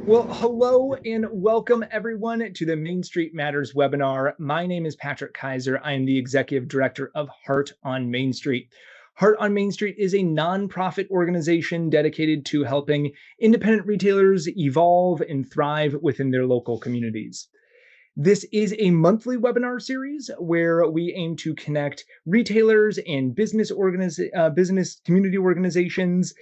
Well, hello and welcome everyone to the Main Street Matters webinar. My name is Patrick Kaiser. I am the Executive Director of Heart on Main Street. Heart on Main Street is a nonprofit organization dedicated to helping independent retailers evolve and thrive within their local communities. This is a monthly webinar series where we aim to connect retailers and business community organizations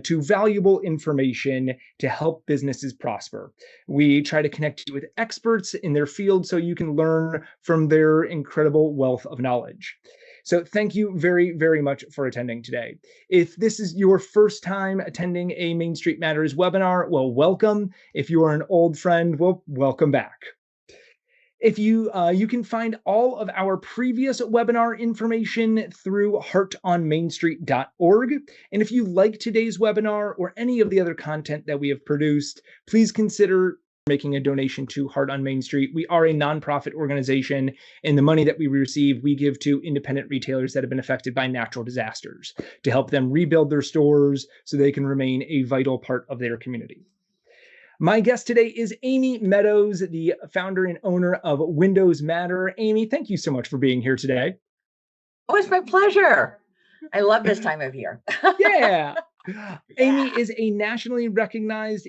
to valuable information to help businesses prosper. We try to connect you with experts in their field so you can learn from their incredible wealth of knowledge. So thank you very, very much for attending today. If this is your first time attending a Main Street Matters webinar, well, welcome. If you are an old friend, well, welcome back. If you can find all of our previous webinar information through heartonmainstreet.org. And if you like today's webinar or any of the other content that we have produced, please consider making a donation to Heart on Main Street. We are a nonprofit organization, and the money that we receive, we give to independent retailers that have been affected by natural disasters to help them rebuild their stores so they can remain a vital part of their community. My guest today is Amy Meadows, the founder and owner of Windows Matter. Amy, thank you so much for being here today. Oh, it's my pleasure. I love this time of year. Yeah. Amy is a nationally recognized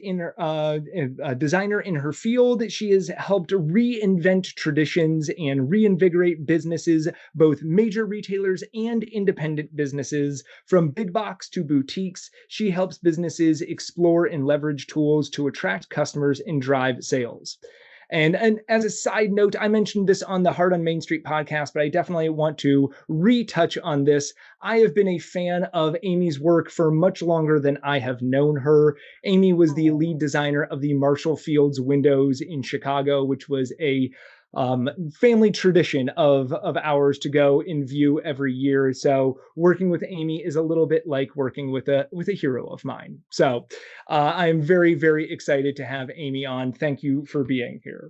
designer in her field. She has helped reinvent traditions and reinvigorate businesses, both major retailers and independent businesses. From big box to boutiques, she helps businesses explore and leverage tools to attract customers and drive sales. And as a side note, I mentioned this on the Heart on Main Street podcast, but I definitely want to retouch on this. I have been a fan of Amy's work for much longer than I have known her. Amy was the lead designer of the Marshall Fields windows in Chicago, which was a family tradition of ours to go and view every year. So working with Amy is a little bit like working with a hero of mine. So I'm very, very excited to have Amy on. Thank you for being here.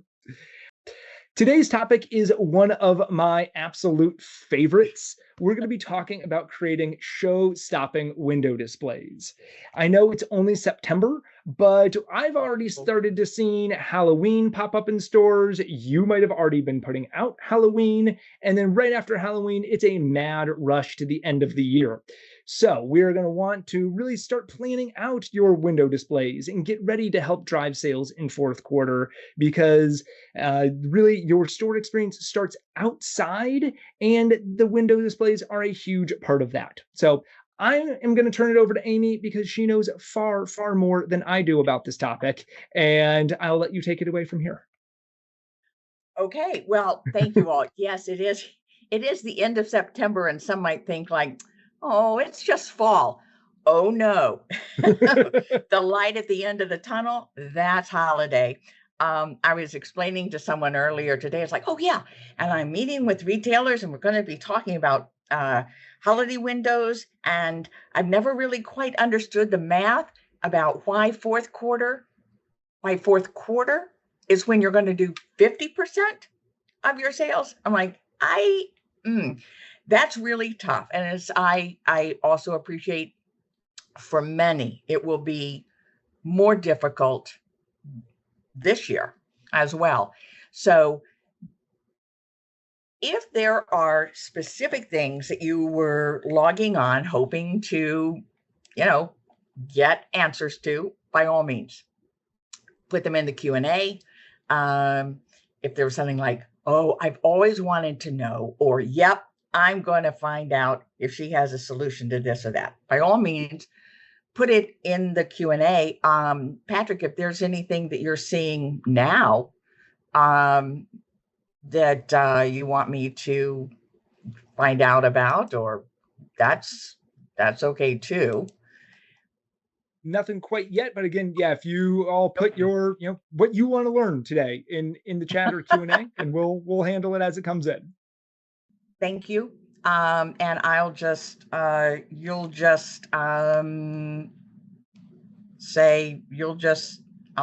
Today's topic is one of my absolute favorites. We're going to be talking about creating show-stopping window displays. I know it's only September, but I've already started to see Halloween pop up in stores. You might have already been putting out Halloween. And then right after Halloween, it's a mad rush to the end of the year. So we're going to want to really start planning out your window displays and get ready to help drive sales in fourth quarter, because really your store experience starts outside, and the window displays are a huge part of that. So I am going to turn it over to Amy because she knows far, far more than I do about this topic, and I'll let you take it away from here. Okay, well, thank you all. Yes, it is. It is the end of September, and some might think like, oh, it's just fall. Oh, no. The light at the end of the tunnel, that's holiday. I was explaining to someone earlier today, it's like, oh, yeah. And I'm meeting with retailers, and we're going to be talking about holiday windows. And I've never really quite understood the math about why fourth quarter is when you're going to do 50% of your sales. I'm like, that's really tough. And as I also appreciate, for many, it will be more difficult this year as well. So if there are specific things that you were logging on, hoping to, get answers to, by all means, put them in the Q&A. If there was something like, oh, I've always wanted to know, or, yep, I'm going to find out if she has a solution to this or that, by all means, put it in the Q&A. Patrick, if there's anything that you're seeing now that you want me to find out about, or that's okay too. Nothing quite yet, but again, yeah, if you all put your, what you want to learn today in the chat or Q&A, and we'll handle it as it comes in. Thank you. And I'll just, I'll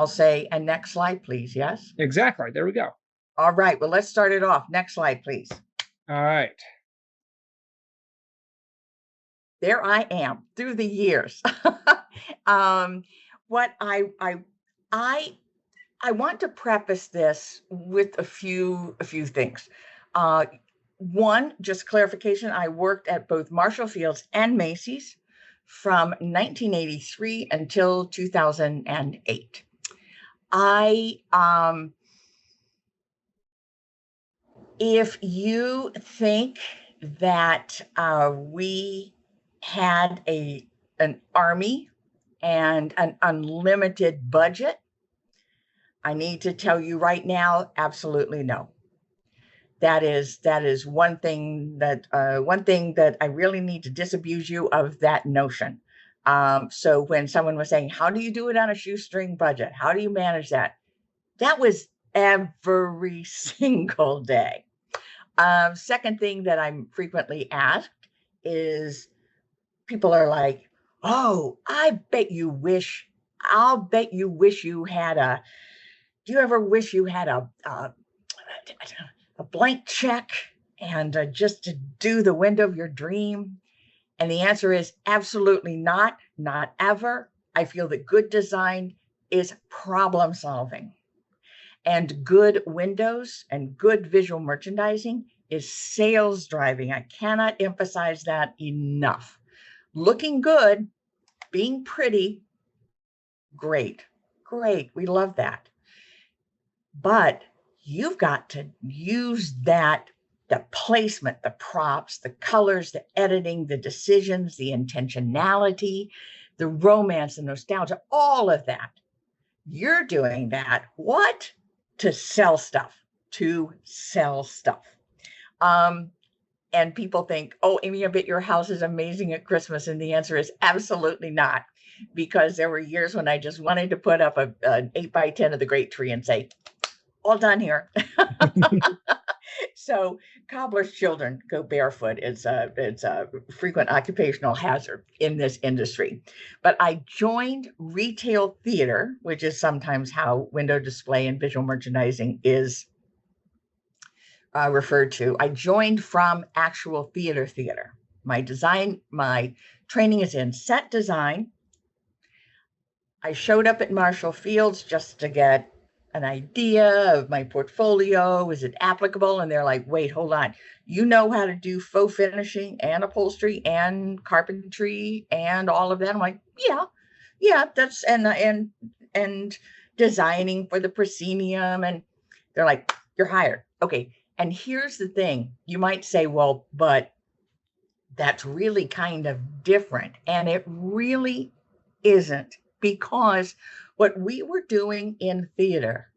say, and next slide, please. Yes. Exactly. There we go. All right. Well, let's start it off. Next slide, please. All right. There I am through the years. What I I I want to preface this with a few things. Uh, One, just clarification, I worked at both Marshall Fields and Macy's from 1983 until 2008. I If you think that we had an army and an unlimited budget, I need to tell you right now, absolutely no. That is one thing that I really need to disabuse you of that notion. So when someone was saying, "How do you do it on a shoestring budget? How do you manage that?" That was every single day. Second thing that I'm frequently asked is people are like, "Oh, I'll bet you wish you had a, do you ever wish you had a blank check and just to do the window of your dream?" And the answer is absolutely not, not ever. I feel that good design is problem solving, and good windows and good visual merchandising is sales driving. I cannot emphasize that enough. Looking good, being pretty, great, great. We love that. But you've got to use that, the placement, the props, the colors, the editing, the decisions, the intentionality, the romance, the nostalgia, all of that. You're doing that. What? To sell stuff, to sell stuff. And people think, "Oh, Amy, I bet your house is amazing at Christmas." And the answer is absolutely not, because there were years when I just wanted to put up an 8 by 10 of the great tree and say, "All done here." So cobbler's children go barefoot. It's a frequent occupational hazard in this industry. But I joined retail theater, which is sometimes how window display and visual merchandising is referred to. I joined from actual theater. My training is in set design. I showed up at Marshall Fields just to get an idea of my portfolio. Is it applicable? And they're like, "Wait, hold on. You know how to do faux finishing and upholstery and carpentry and all of that?" I'm like, yeah, that's and designing for the proscenium. And they're like, "You're hired." Okay. And here's the thing. You might say, "Well, but that's really kind of different." And it really isn't, because what we were doing in theater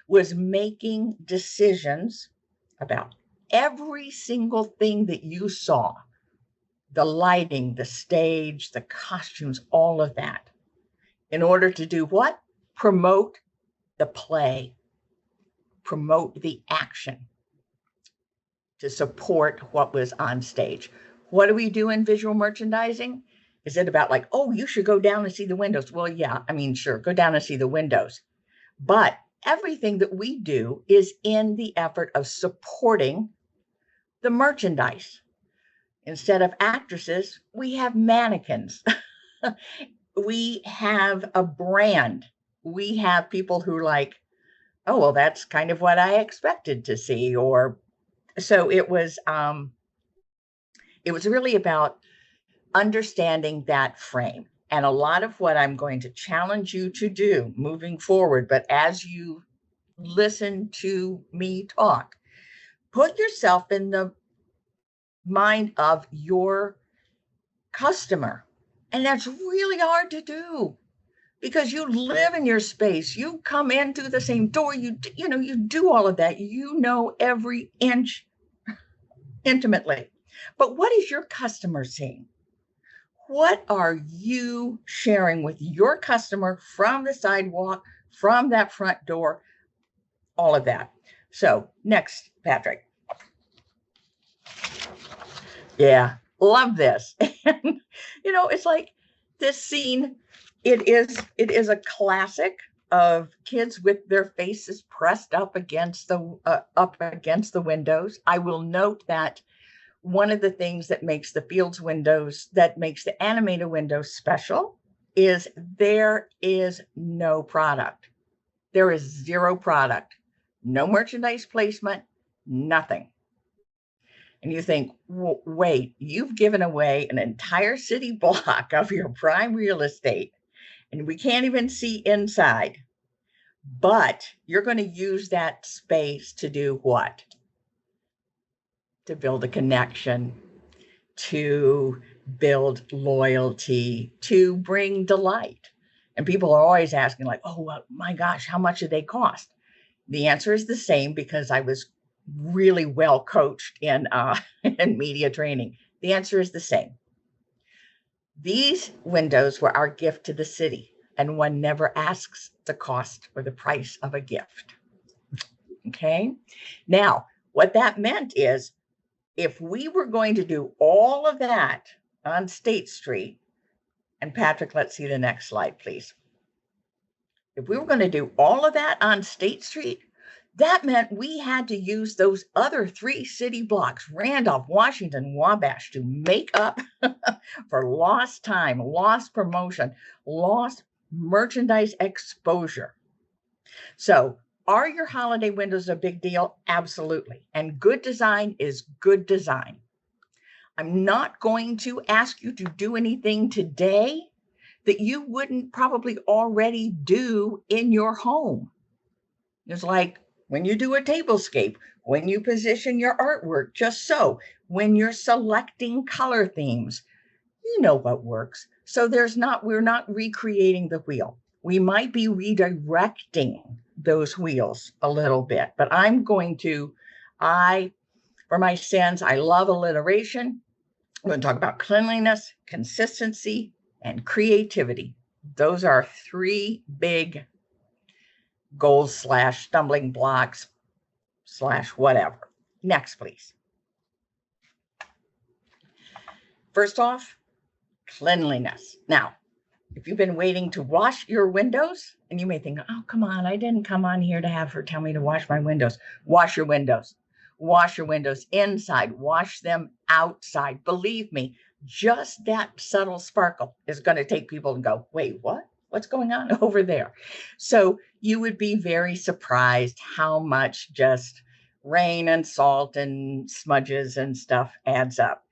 was making decisions about every single thing that you saw, the lighting, the stage, the costumes, all of that, in order to do what? Promote the play, promote the action, to support what was on stage. What do we do in visual merchandising? Is it about like, "Oh, you should go down and see the windows"? Well, yeah, I mean, sure, go down and see the windows. But everything that we do is in the effort of supporting the merchandise. Instead of actresses, we have mannequins. We have a brand. We have people who like, "Oh, well, that's kind of what I expected to see." Or so it was really about understanding that frame. And a lot of what I'm going to challenge you to do moving forward, but as you listen to me talk, put yourself in the mind of your customer. And that's really hard to do, because you live in your space. You come in through the same door. You do all of that. You know every inch intimately. But what is your customer seeing? What are you sharing with your customer from the sidewalk, from that front door, all of that? So next, Patrick. Yeah, love this. And, it's like this scene, it is a classic of kids with their faces pressed up against the windows. I will note that one of the things that makes the Fields windows, that makes the animated windows special, is there is no product. There is zero product, no merchandise placement, nothing. And you think, wait, you've given away an entire city block of your prime real estate, and we can't even see inside. But you're going to use that space to do what? To build a connection, to build loyalty, to bring delight. And people are always asking, like, oh, well, my gosh, how much do they cost? The answer is the same, because I was really well coached in in media training. The answer is the same. These windows were our gift to the city, and one never asks the cost or the price of a gift. Okay. Now, what that meant is, if we were going to do all of that on State Street, and Patrick, let's see the next slide, please. If we were going to do all of that on State Street, that meant we had to use those other 3 city blocks, Randolph, Washington, Wabash, to make up for lost time, lost promotion, lost merchandise exposure. So, are your holiday windows a big deal? Absolutely. And good design is good design. I'm not going to ask you to do anything today that you wouldn't probably already do in your home. It's like when you do a tablescape, when you position your artwork, just so, when you're selecting color themes, you know what works. So we're not recreating the wheel. We might be redirecting those wheels a little bit, but for my sins, I love alliteration. I'm going to talk about cleanliness, consistency, and creativity. Those are 3 big goals / stumbling blocks / whatever. Next, please. First off, cleanliness. Now, if you've been waiting to wash your windows, and you may think, oh, come on, I didn't come on here to have her tell me to wash my windows. Wash your windows. Wash your windows inside. Wash them outside. Believe me, just that subtle sparkle is going to take people and go, wait, what? What's going on over there? So you would be very surprised how much just rain and salt and smudges and stuff adds up.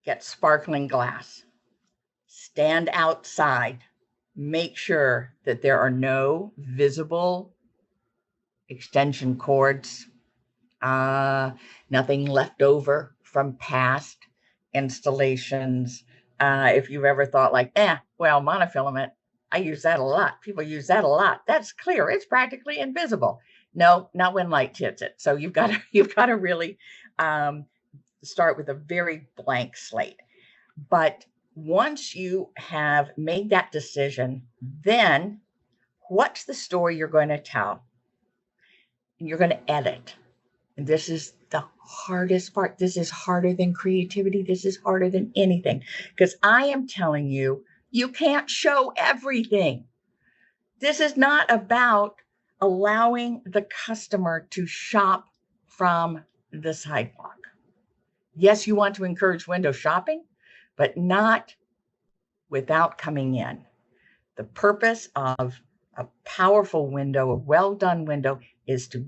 Get sparkling glass. Stand outside. Make sure that there are no visible extension cords, nothing left over from past installations. If you've ever thought like, well, monofilament, I use that a lot. People use that a lot. That's clear. It's practically invisible. No, not when light hits it. So you've got to really start with a very blank slate. But once you have made that decision, then what's the story you're going to tell? And you're going to edit. And this is the hardest part. This is harder than creativity. This is harder than anything, because I am telling you, you can't show everything. This is not about allowing the customer to shop from the sidewalk. Yes, you want to encourage window shopping, but not without coming in. The purpose of a powerful window, a well-done window, is to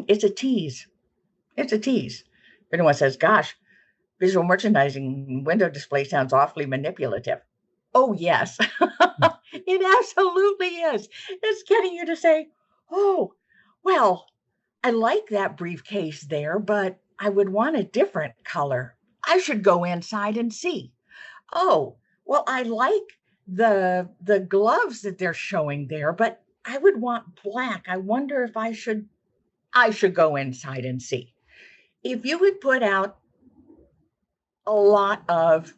it's a tease. It's a tease. If anyone says, gosh, visual merchandising window display sounds awfully manipulative. Oh, yes, it absolutely is. It's getting you to say, oh, well, I like that briefcase there, but I would want a different color. I should go inside and see. Oh, well, I like the gloves that they're showing there, but I would want black. I wonder if I should go inside and see. If you would put out a lot of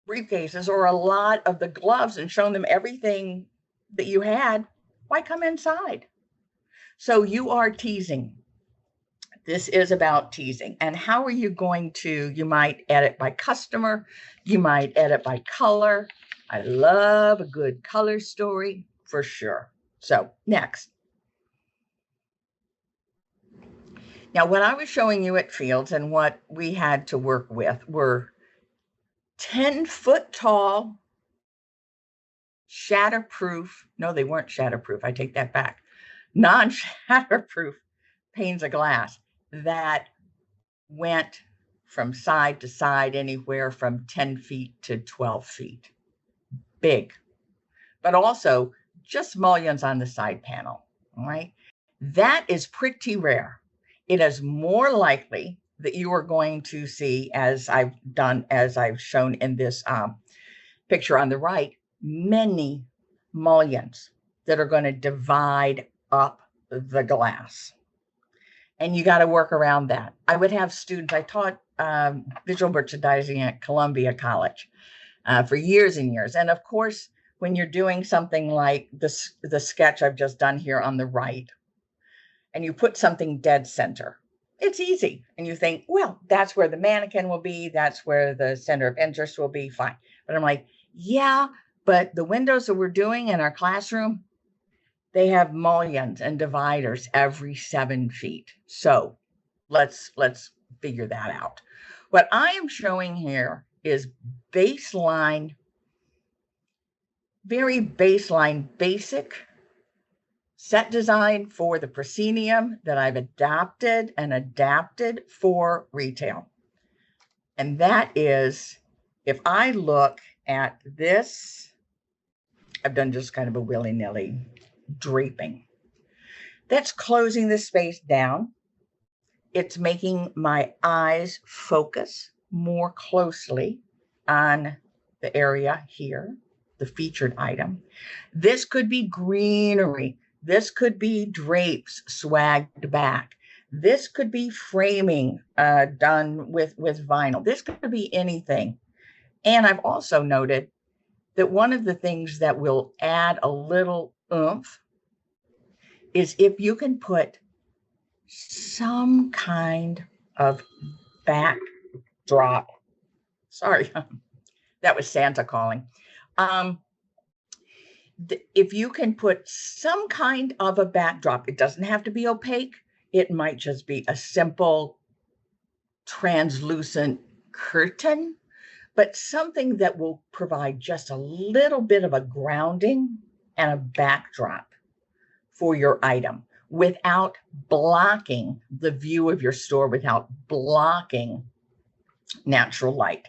briefcases or a lot of the gloves and shown them everything that you had, why come inside? So you are teasing. This is about teasing. And how are you going to, you might edit by customer, you might edit by color. I love a good color story for sure. So next. Now, what I was showing you at Fields and what we had to work with were 10-foot tall shatterproof. No, they weren't shatterproof. I take that back. Non-shatterproof panes of glass that went from side to side, anywhere from 10 feet to 12 feet. Big, but also just mullions on the side panel. All right. That is pretty rare. It is more likely that you are going to see, as I've shown in this picture on the right, many mullions that are going to divide up the glass. And you got to work around that. I would have students, I taught visual merchandising at Columbia College for years and years. And of course, when you're doing something like the sketch I've just done here on the right, and you put something dead center, it's easy. And you think, well, that's where the mannequin will be. That's where the center of interest will be. Fine. But I'm like, yeah, but the windows that we're doing in our classroom, they have mullions and dividers every 7 feet. So let's figure that out. What I am showing here is baseline, very baseline, basic set design for the proscenium that I've adapted for retail. And that is, if I look at this, I've done just kind of a willy-nilly draping. That's closing the space down. It's making my eyes focus more closely on the area here, the featured item. This could be greenery. This could be drapes swagged back. This could be framing done with vinyl. This could be anything. And I've also noted that one of the things that will add a little oomph is if you can put some kind of backdrop. Sorry, that was Santa calling. If you can put some kind of a backdrop, it doesn't have to be opaque. It might just be a simple translucent curtain, but something that will provide just a little bit of a grounding and a backdrop for your item without blocking the view of your store, without blocking natural light.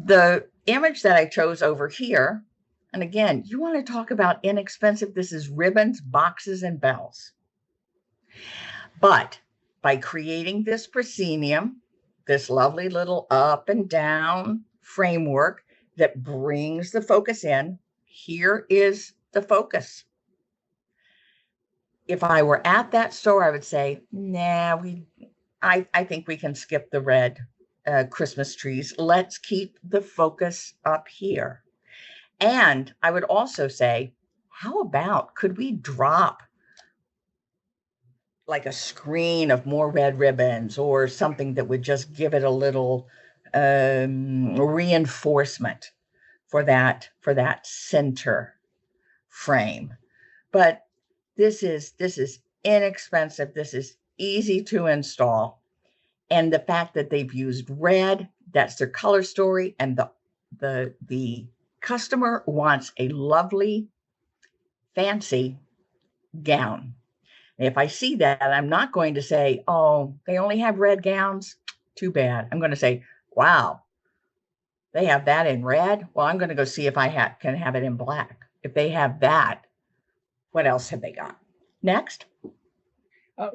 The image that I chose over here, and again, you want to talk about inexpensive, this is ribbons, boxes, and bells. But by creating this proscenium, this lovely little up and down framework that brings the focus in, here is the focus. If I were at that store, I would say, nah, I think we can skip the red Christmas trees. Let's keep the focus up here. And I would also say, how about, could we drop like a screen of more red ribbons or something that would just give it a little reinforcement for that center frame. But this is inexpensive. This is easy to install. And the fact that they've used red, that's their color story. And the customer wants a lovely, fancy gown. If I see that, I'm not going to say, oh, they only have red gowns. Too bad. I'm going to say, wow, they have that in red. Well, I'm going to go see if I can have it in black. If they have that, what else have they got? Next.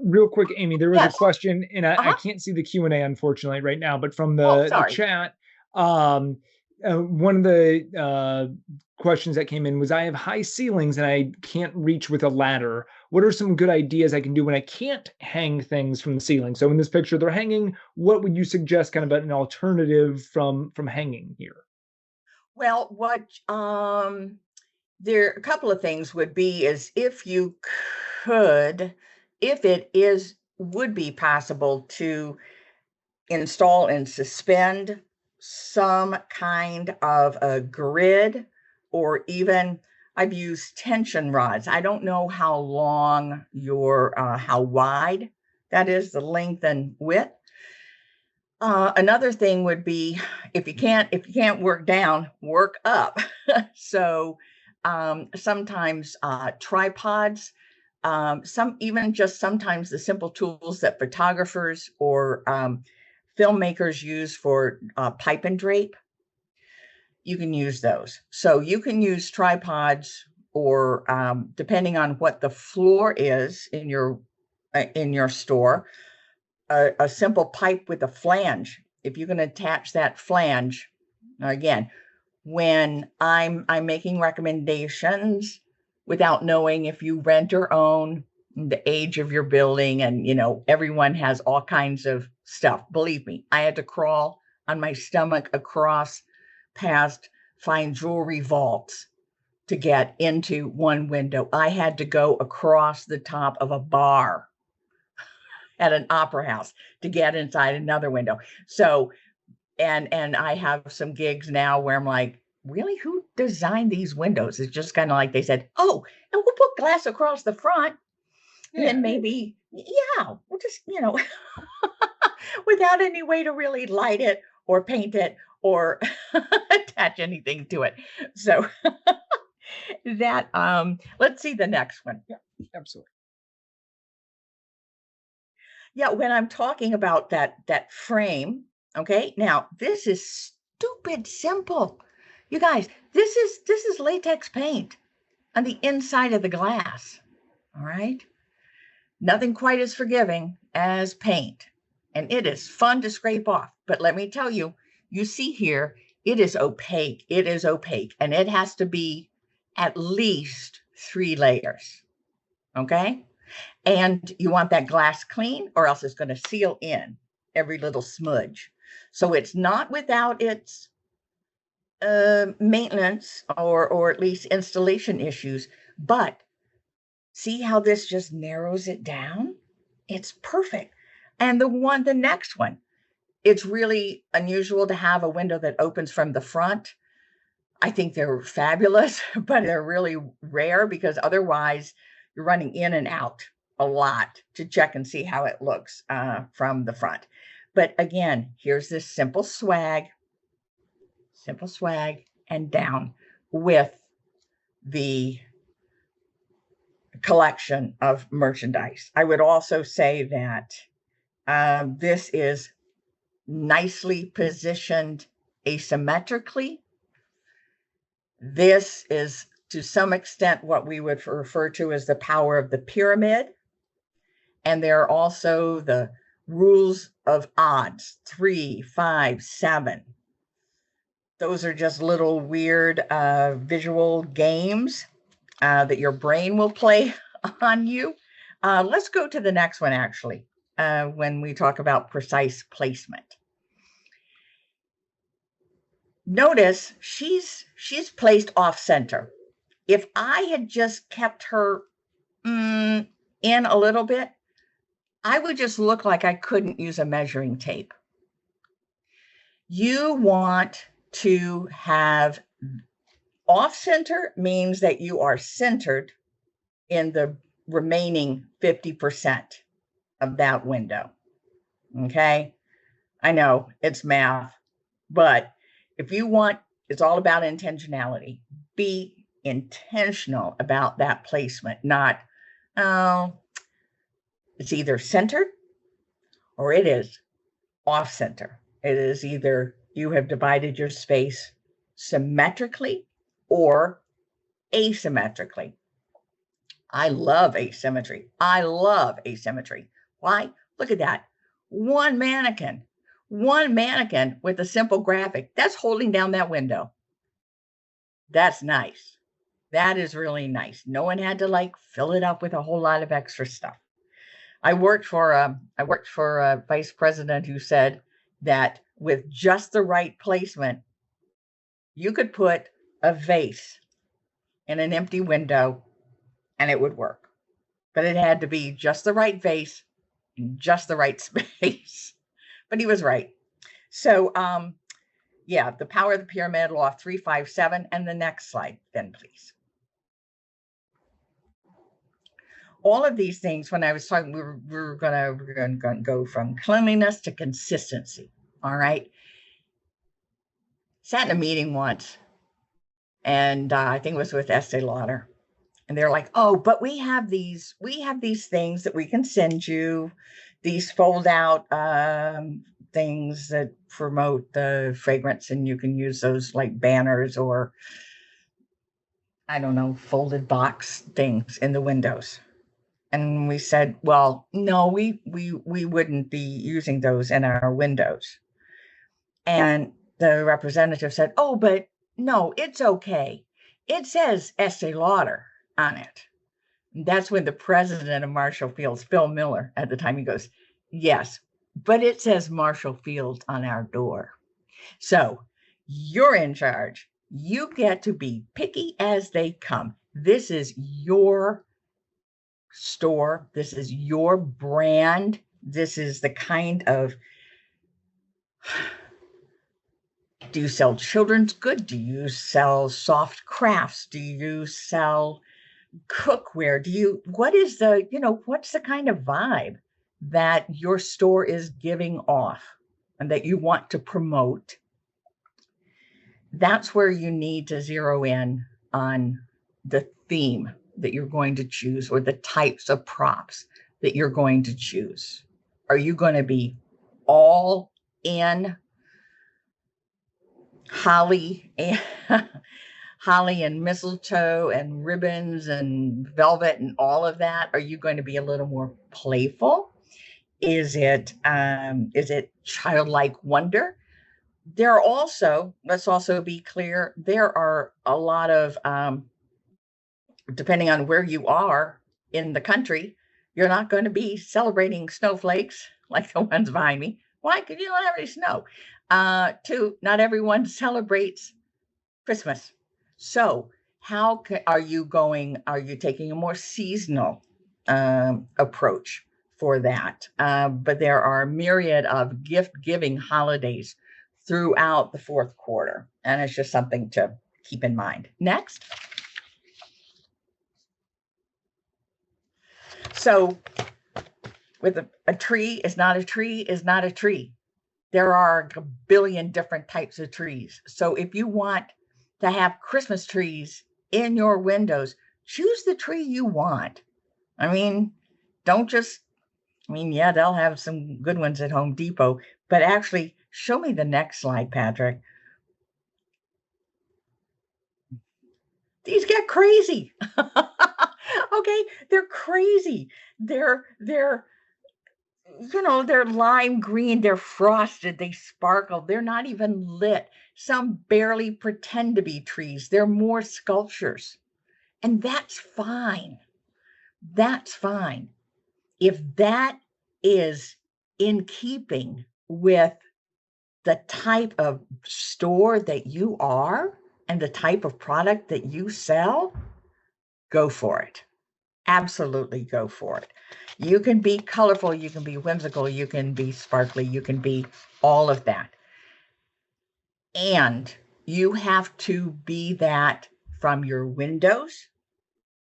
Real quick, Amy, there was Yes. a question, and I can't see the Q&A, unfortunately, right now, but from the chat, one of the questions that came in was, I have high ceilings and I can't reach with a ladder. What are some good ideas I can do when I can't hang things from the ceiling? So in this picture, they're hanging. What would you suggest kind of an alternative from hanging here? Well, what there a couple of things would be is if you could, if it would be possible to install and suspend some kind of a grid, or even I've used tension rods. I don't know how long how wide that is, the length and width. Another thing would be, if you can't work down, work up. So sometimes tripods, sometimes the simple tools that photographers or filmmakers use for pipe and drape. You can use those. So you can use tripods, or depending on what the floor is in your store, a simple pipe with a flange. If you can attach that flange, again, when I'm making recommendations without knowing if you rent or own, the age of your building, and everyone has all kinds of stuff. Believe me, I had to crawl on my stomach across past fine jewelry vaults to get into one window. I had to go across the top of a bar at an opera house to get inside another window. So, and I have some gigs now where I'm like, really, who designed these windows? It's just kind of like they said, oh, and we'll put glass across the front. Yeah. And then maybe, we'll just, without any way to really light it or paint it or attach anything to it. So that, let's see the next one. Yeah, absolutely. Yeah, when I'm talking about that frame, okay, now this is stupid simple. You guys, this is latex paint on the inside of the glass. All right. Nothing quite as forgiving as paint. And it is fun to scrape off. But let me tell you, you see here, it is opaque. It is opaque. And it has to be at least 3 layers. Okay. And you want that glass clean, or else it's going to seal in every little smudge. So it's not without its maintenance or at least installation issues. But see how this just narrows it down? It's perfect. And the next one, it's really unusual to have a window that opens from the front. I think they're fabulous, but they're really rare because otherwise you're running in and out a lot to check and see how it looks from the front. But again, here's this simple swag and down with the collection of merchandise. I would also say that this is nicely positioned asymmetrically. This is to some extent what we would refer to as the power of the pyramid. And there are also the rules of odds, 3, 5, 7. Those are just little weird visual games that your brain will play on you. Let's go to the next one, actually, when we talk about precise placement. Notice she's placed off center. If I had just kept her in a little bit, I would just look like I couldn't use a measuring tape. You want to have off center, means that you are centered in the remaining 50% of that window. Okay. I know it's math, but if you want, it's all about intentionality. Be intentional about that placement, not, it's either centered or it is off center. It is either you have divided your space symmetrically or asymmetrically. I love asymmetry. Why? Look at that. One mannequin with a simple graphic that's holding down that window. That's nice. That is really nice. No one had to fill it up with a whole lot of extra stuff. I worked for a vice president who said that with just the right placement, you could put a vase in an empty window and it would work. But it had to be just the right vase in just the right space. But he was right. So, the power of the pyramid, law 357. And the next slide, then, please. All of these things, when I was talking, we're going to go from cleanliness to consistency. All right. Sat in a meeting once, And I think it was with Estee Lauder. And they're like, oh, but we have these things that we can send you, these fold out things that promote the fragrance, and you can use those like banners or I don't know, folded box things in the windows. And we said, well, no, we wouldn't be using those in our windows. And the representative said, oh, but no, it's okay. It says Estee Lauder on it. That's when the president of Marshall Fields, Phil Miller, at the time, he goes, yes, but it says Marshall Fields on our door. So you're in charge. You get to be picky as they come. This is your store. This is your brand. This is the kind of, do you sell children's good? Do you sell soft crafts? Do you sell cookware? What's the kind of vibe that your store is giving off and that you want to promote? That's where you need to zero in on the theme that you're going to choose or the types of props that you're going to choose. Are you going to be all in holly and holly and mistletoe and ribbons and velvet and all of that? Are you going to be a little more playful? Is it childlike wonder? There are also, let's also be clear, there are a lot of, depending on where you are in the country, you're not going to be celebrating snowflakes like the ones behind me. Why? Because you don't have any snow. Two, not everyone celebrates Christmas. So are you taking a more seasonal approach for that? But there are a myriad of gift-giving holidays throughout the fourth quarter. And it's just something to keep in mind. Next. So with a tree is not a tree is not a tree. There are a billion different types of trees. So if you want to have Christmas trees in your windows, choose the tree you want. I mean, yeah, they'll have some good ones at Home Depot, but actually show me the next slide, Patrick. These get crazy. Okay, they're crazy. They're lime green, they're frosted, they sparkle, they're not even lit. Some barely pretend to be trees. They're more sculptures. And that's fine. That's fine. If that is in keeping with the type of store that you are and the type of product that you sell, go for it. Absolutely go for it. You can be colorful, you can be whimsical, you can be sparkly, you can be all of that. And you have to be that from your windows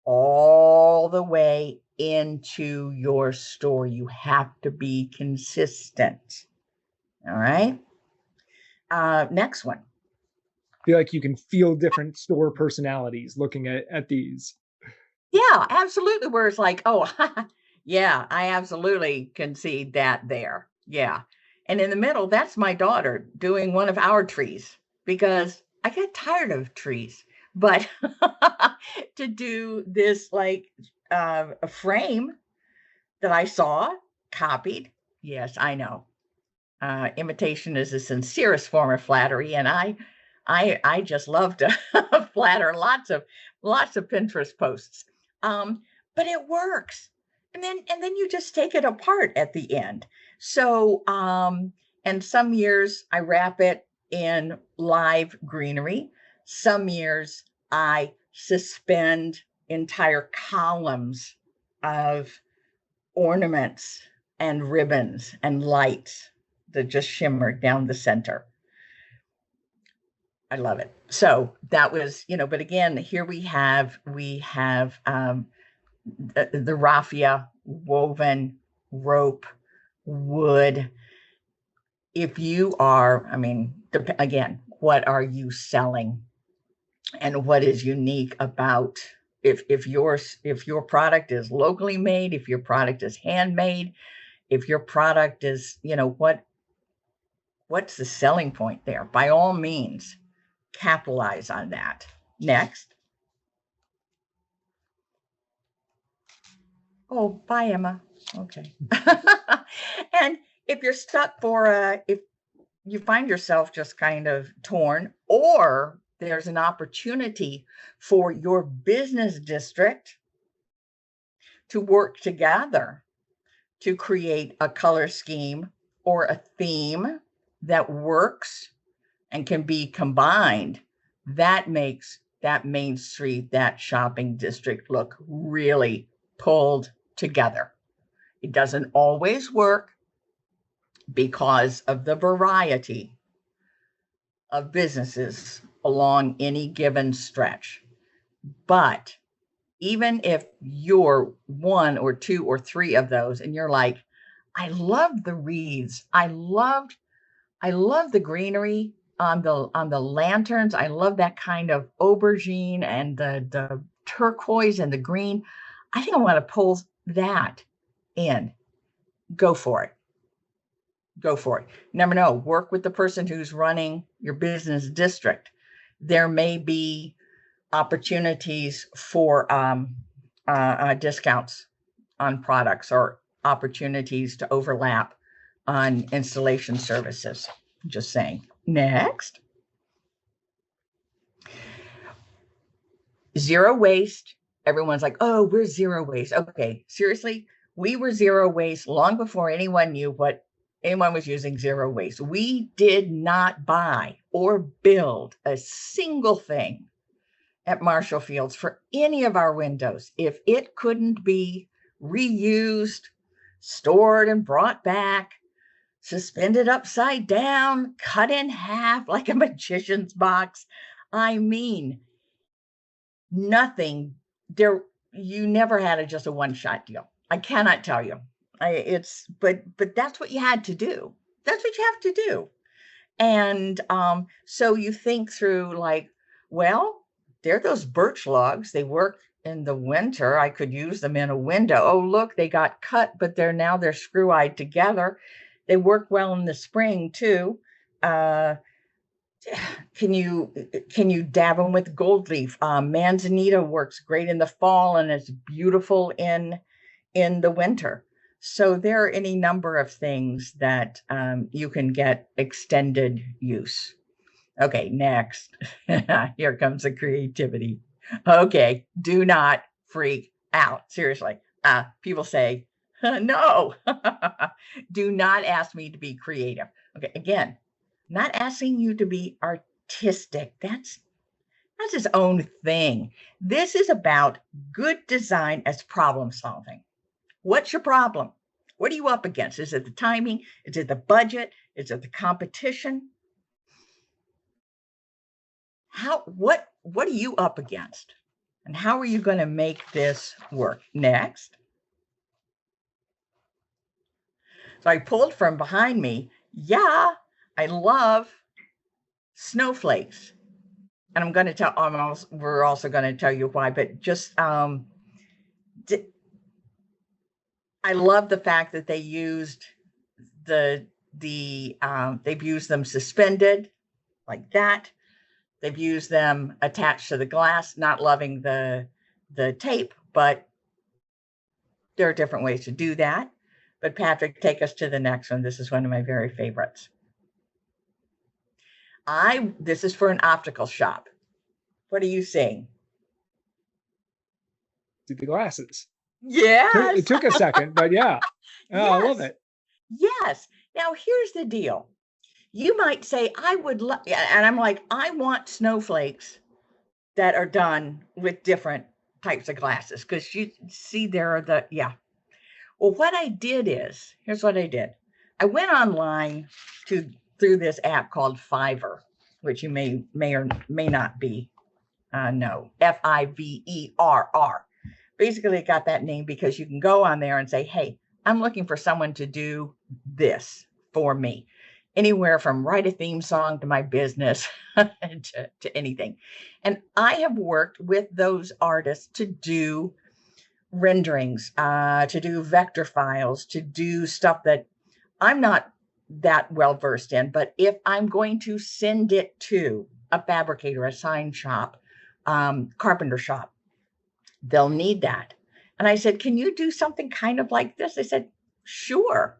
all the way into your store. You have to be consistent. All right. Next one. I feel like you can feel different store personalities looking at these. Yeah, absolutely. Where it's like, oh, yeah, I absolutely can see that there. Yeah. And in the middle, that's my daughter doing one of our trees because I get tired of trees. But to do this like a frame that I saw, copied. Yes, I know. Imitation is the sincerest form of flattery, and I just love to flatter lots of Pinterest posts. But it works. And then you just take it apart at the end. So and some years I wrap it in live greenery. Some years I suspend entire columns of ornaments and ribbons and lights that just shimmer down the center. I love it. So that was, but again, here we have the raffia, woven, rope, wood. If you are, again, what are you selling? and what is unique about if your product is locally made, if your product is handmade, if your product is, what's the selling point there? By all means, capitalize on that. Next. Oh, bye, Emma. Okay. And if you're stuck if you find yourself just kind of torn, or there's an opportunity for your business district to work together to create a color scheme or a theme that works and can be combined, that makes that main street, that shopping district look really pulled together. It doesn't always work because of the variety of businesses along any given stretch. But even if you're one or two or three of those and you're like, I love the wreaths, I love the greenery on the lanterns, I love that kind of aubergine and the turquoise and the green, I think I want to pull that in. Go for it. Go for it. You never know. Work with the person who's running your business district. There may be opportunities for discounts on products, or opportunities to overlap on installation services. Just saying. Next. Zero waste. Everyone's like, oh, we're zero waste. Okay, seriously, we were zero waste long before anyone knew what anyone was using zero waste. We did not buy or build a single thing at Marshall Fields for any of our windows if it couldn't be reused, stored and brought back, suspended upside down, cut in half like a magician's box. I mean, nothing there. You never had just a one-shot deal. I cannot tell you. But that's what you had to do. That's what you have to do. And so you think through, like, well, they're those birch logs. They work in the winter. I could use them in a window. Oh, look, they got cut, but they're screw-eyed together. They work well in the spring too. Can you dab them with gold leaf? Manzanita works great in the fall, and it's beautiful in the winter. So there are any number of things that you can get extended use. Okay, next. Here comes the creativity. Okay, do not freak out. Seriously. People say, no, do not ask me to be creative. Okay, again, not asking you to be artistic. That's its own thing. This is about good design as problem solving. What's your problem? What are you up against? Is it the timing? Is it the budget? Is it the competition? What are you up against? And how are you going to make this work? Next. So I pulled from behind me. Yeah, I love snowflakes. And I'm going to tell, we're also going to tell you why, but just, I love the fact that they used they've used them suspended like that. They've used them attached to the glass, not loving the tape, but there are different ways to do that. But Patrick, take us to the next one. This is one of my very favorites. This is for an optical shop. What are you seeing? See the glasses. Yes. It took a second, but yeah. Oh, yes. I love it. Yes. Now, here's the deal. You might say, I would love, and I'm like, I want snowflakes that are done with different types of glasses, because you see there are Well, what I did is, here's what I did. I went online through this app called Fiverr, which you may or may not be know, Fiverr. Basically, it got that name because you can go on there and say, hey, I'm looking for someone to do this for me. anywhere from write a theme song to my business to anything. And I have worked with those artists to do renderings, to do vector files, to do stuff that I'm not that well versed in. But if I'm going to send it to a fabricator, a sign shop, carpenter shop, they'll need that. And I said, can you do something kind of like this? They said, sure.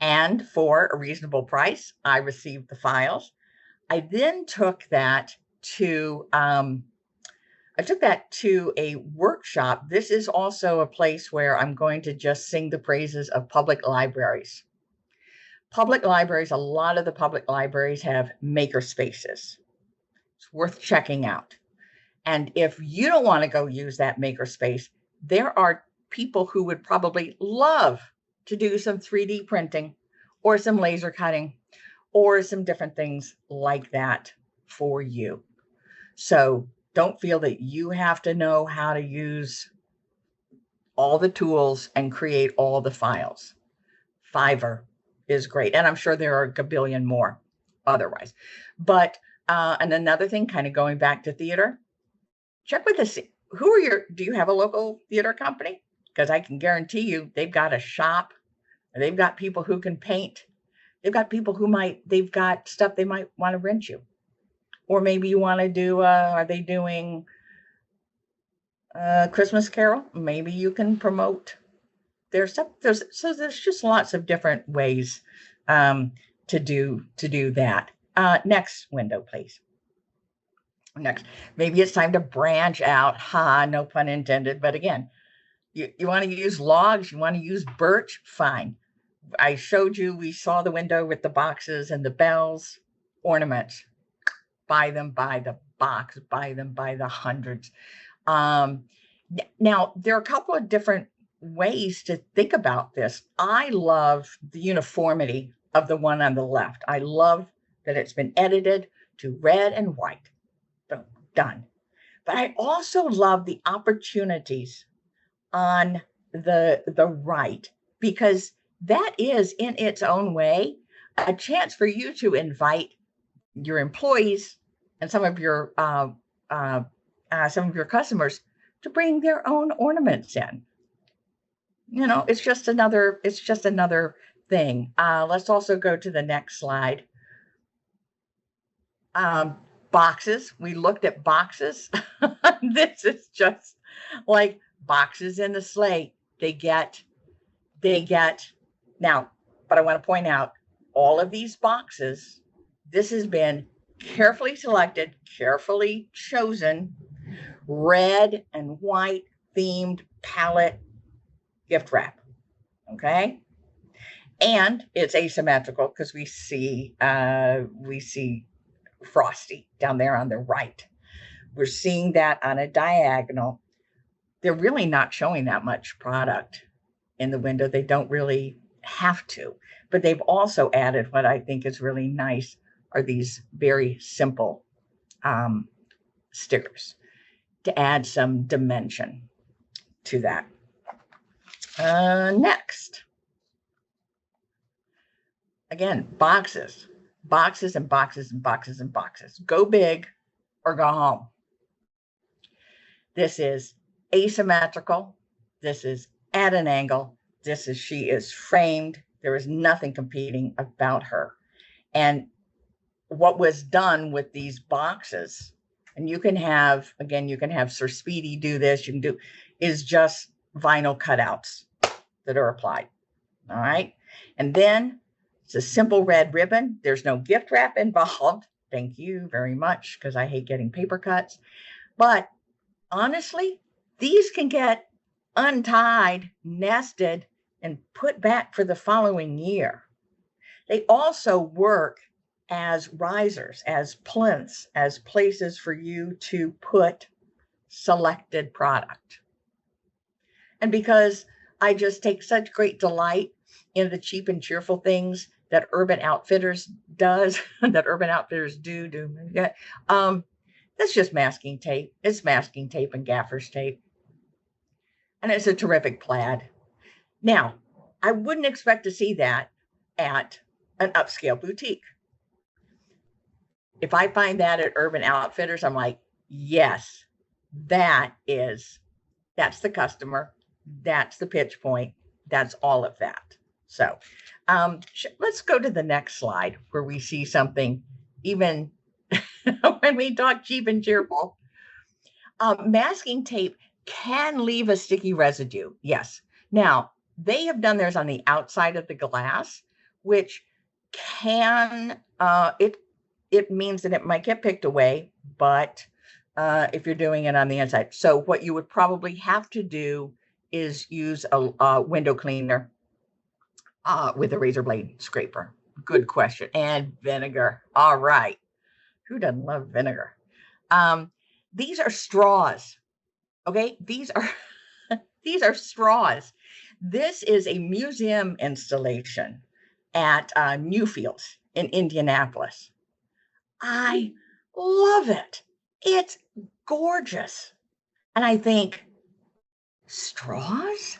And for a reasonable price, I received the files. I then took that to a workshop. This is also a place where I'm going to just sing the praises of public libraries. Public libraries, a lot of the public libraries have maker spaces. It's worth checking out. And if you don't want to go use that maker space, there are people who would probably love to do some 3D printing or some laser cutting or some different things like that for you. So don't feel that you have to know how to use all the tools and create all the files. Fiverr is great. And I'm sure there are a gabillion more otherwise. But, and another thing, kind of going back to theater, check with us. Do you have a local theater company? Because I can guarantee you they've got a shop, they've got people who can paint, they've got people they've got stuff they might want to rent you. Or maybe you want to do, are they doing Christmas Carol? Maybe you can promote their stuff. There's just lots of different ways to do that. Next window, please. Next, maybe it's time to branch out. No pun intended. But again, you want to use logs, you want to use birch, fine. I showed you, we saw the window with the boxes and the bells, ornaments. Buy them by the box, buy them by the hundreds. Now, there are a couple of different ways to think about this. I love the uniformity of the one on the left. I love that it's been edited to red and white. Boom, done. But I also love the opportunities on the right, because that is in its own way a chance for you to invite your employees and some of your customers to bring their own ornaments in. It's just another thing. Let's also go to the next slide. Boxes. We looked at boxes. This is just like boxes in the sleigh. They get now, but I want to point out all of these boxes, this has been carefully selected, carefully chosen, red and white themed palette gift wrap. Okay. And it's asymmetrical because we see Frosty down there on the right. We're seeing that on a diagonal. They're really not showing that much product in the window. They don't really have to, but they've also added what I think is really nice are these very simple stickers to add some dimension to that. Next. Again, boxes and boxes and boxes and boxes. Go big or go home. This is asymmetrical. This is at an angle. She is framed. There is nothing competing about her. And what was done with these boxes, and you can have Sir Speedy do this, is just vinyl cutouts that are applied. All right. And then it's a simple red ribbon. There's no gift wrap involved. Thank you very much, because I hate getting paper cuts. But honestly, these can get untied, nested, and put back for the following year. They also work as risers, as plinths, as places for you to put selected product. And because I just take such great delight in the cheap and cheerful things that Urban Outfitters do, that's just masking tape. It's masking tape and gaffer's tape. And it's a terrific plaid. Now, I wouldn't expect to see that at an upscale boutique. If I find that at Urban Outfitters, I'm like, yes, that's the customer. That's the pitch point. That's all of that. So let's go to the next slide where we see something even when we talk cheap and cheerful. Masking tape can leave a sticky residue. Yes. Now, they have done theirs on the outside of the glass, which can, it means that it might get picked away, but if you're doing it on the inside. So what you would probably have to do is use a window cleaner with a razor blade scraper. Good question. And vinegar. All right. Who doesn't love vinegar? These are straws. Okay. These are straws. This is a museum installation at Newfields in Indianapolis. I love it. It's gorgeous. And I think, straws?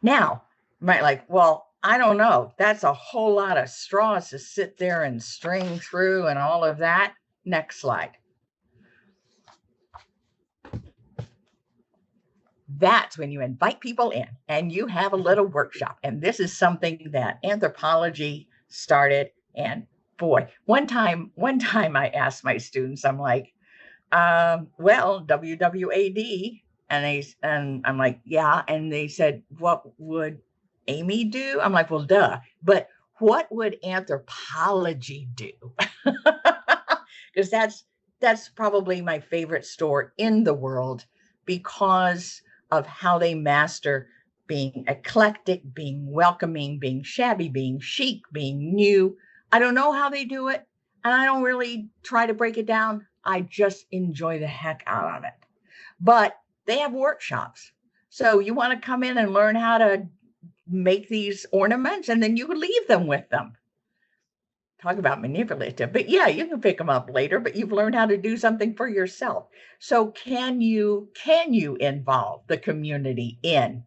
Now, you might like, well, I don't know. That's a whole lot of straws to sit there and string through and all of that. Next slide. That's when you invite people in and you have a little workshop. And this is something that anthropology started. And boy, one time I asked my students, I'm like, well, WWAD. And I'm like, yeah. And they said, what would Amy do? I'm like, well, duh. But what would anthropology do? Because that's probably my favorite store in the world because of how they master being eclectic, being welcoming, being shabby, being chic, being new. I don't know how they do it, and I don't really try to break it down. I just enjoy the heck out of it. But they have workshops. So you want to come in and learn how to make these ornaments, and then you could leave them with them. Talk about manipulative, but yeah, you can pick them up later, but you've learned how to do something for yourself. So can you involve the community in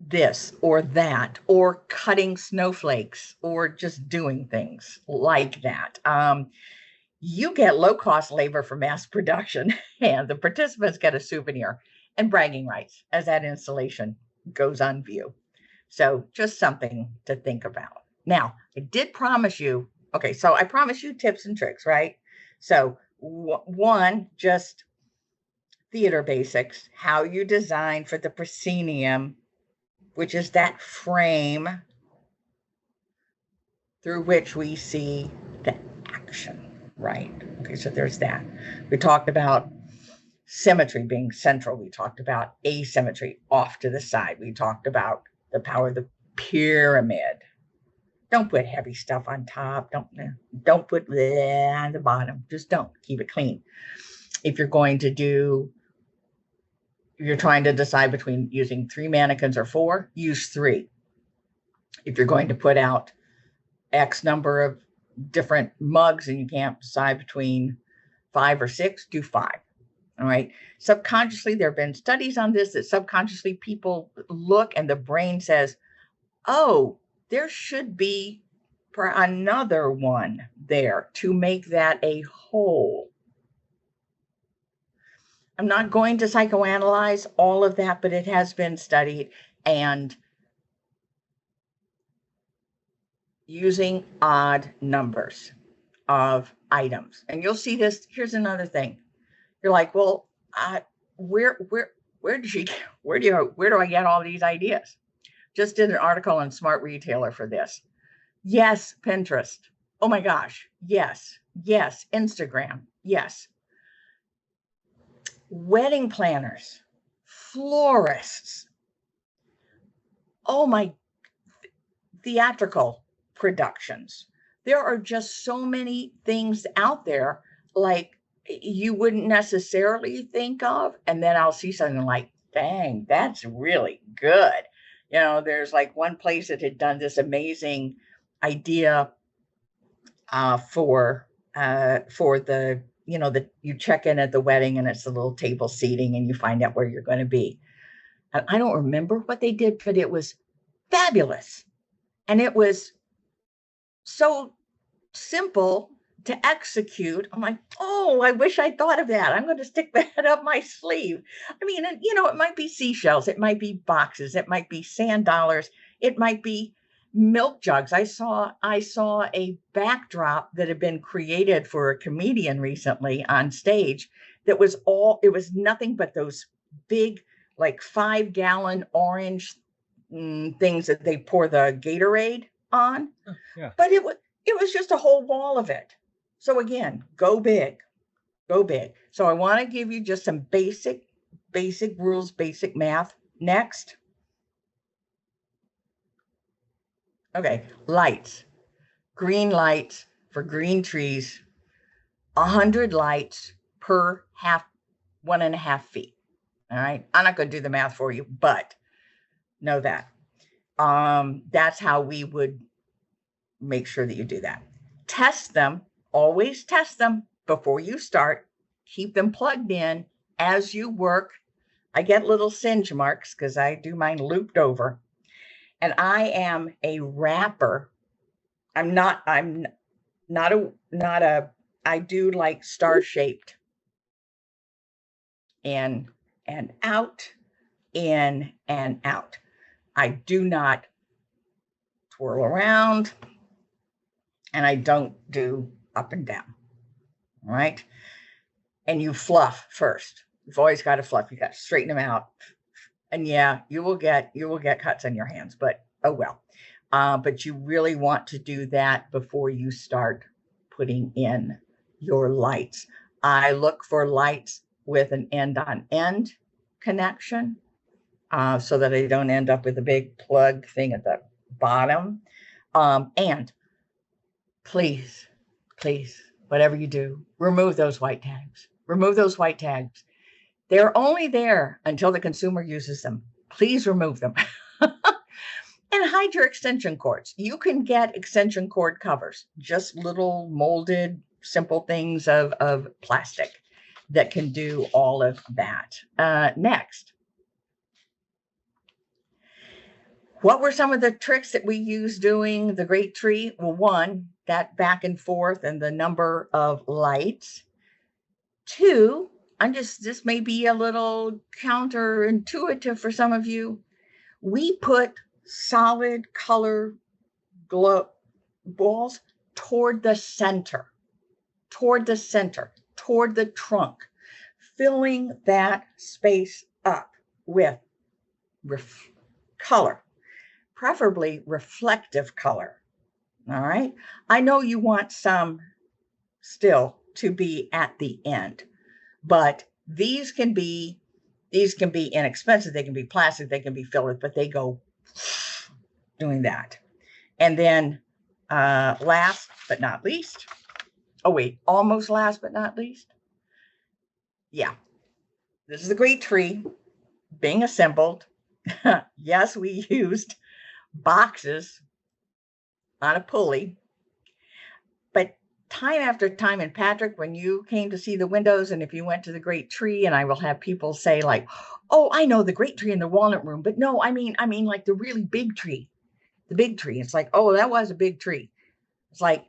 this or that, or cutting snowflakes, or just doing things like that? You get low-cost labor for mass production, and the participants get a souvenir and bragging rights as that installation goes on view. So just something to think about. Now, I did promise you, okay, so I promised you tips and tricks, right? So one, just theater basics, how you design for the proscenium, which is that frame through which we see the action, right? Okay, so there's that. We talked about symmetry being central. We talked about asymmetry off to the side. We talked about the power of the pyramid. Don't put heavy stuff on top. Don't put on the bottom. Just don't. Keep it clean. If you're trying to decide between using 3 mannequins or 4, use 3. If you're going to put out X number of different mugs and you can't decide between 5 or 6, do 5. All right. Subconsciously, there have been studies on this that subconsciously people look and the brain says, oh, there should be another one there to make that a whole. I'm not going to psychoanalyze all of that, but it has been studied, and using odd numbers of items. And you'll see this. Here's another thing. You're like, well, where do I get all these ideas? Just did an article on Smart Retailer for this. Yes, Pinterest. Oh my gosh. Yes. Instagram. Yes. Wedding planners, florists. Oh my, theatrical productions. There are just so many things out there like you wouldn't necessarily think of. And then I'll see something like, dang, that's really good. There's like one place that had done this amazing idea for the, that you check in at the wedding and it's a little table seating and you find out where you're going to be. And I don't remember what they did, but it was fabulous. And it was so simple to execute. I'm like, oh, I wish I thought of that. I'm going to stick that up my sleeve. I mean, it might be seashells, it might be boxes, it might be sand dollars, it might be milk jugs. I saw a backdrop that had been created for a comedian recently on stage that was it was nothing but those big, like 5-gallon orange things that they pour the Gatorade on. Oh, yeah. But it was just a whole wall of it. So again, go big, go big. So I want to give you just some basic rules, basic math. Next. Okay, lights. Green lights for green trees, 100 lights per 1.5 feet. All right. I'm not going to do the math for you, but know that. That's how we would make sure that you do that. Test them. Always test them before you start. Keep them plugged in as you work. I get little singe marks because I do mine looped over. And I am a wrapper. I do like star-shaped. In and out, in and out. I do not twirl around, and I don't do up and down. All right. And you fluff first. You've always got to fluff. You got to straighten them out. And yeah, you will get cuts on your hands, but oh well. But you really want to do that before you start putting in your lights. I look for lights with an end-on-end connection, so that I don't end up with a big plug thing at the bottom. And please, whatever you do, remove those white tags. Remove those white tags. They're only there until the consumer uses them. Please remove them. And hide your extension cords. You can get extension cord covers, just little molded, simple things of plastic that can do all of that. Next. What were some of the tricks that we used doing the great tree? Well, one, that back and forth and the number of lights. Two, this may be a little counterintuitive for some of you. We put solid color glow balls toward the center, toward the trunk, filling that space up with color, preferably reflective color. All right. I know you want some still to be at the end, but these can be inexpensive. They can be plastic, they can be filled, but they go doing that. And then last but not least, almost last but not least. Yeah, this is the great tree being assembled. Yes, we used boxes on a pulley, but time after time, and Patrick, when you came to see the windows, and if you went to the great tree, and I will have people say like, oh, I know the great tree in the walnut room, but no, I mean like the really big tree, the big tree. It's like, oh, that was a big tree. It's like,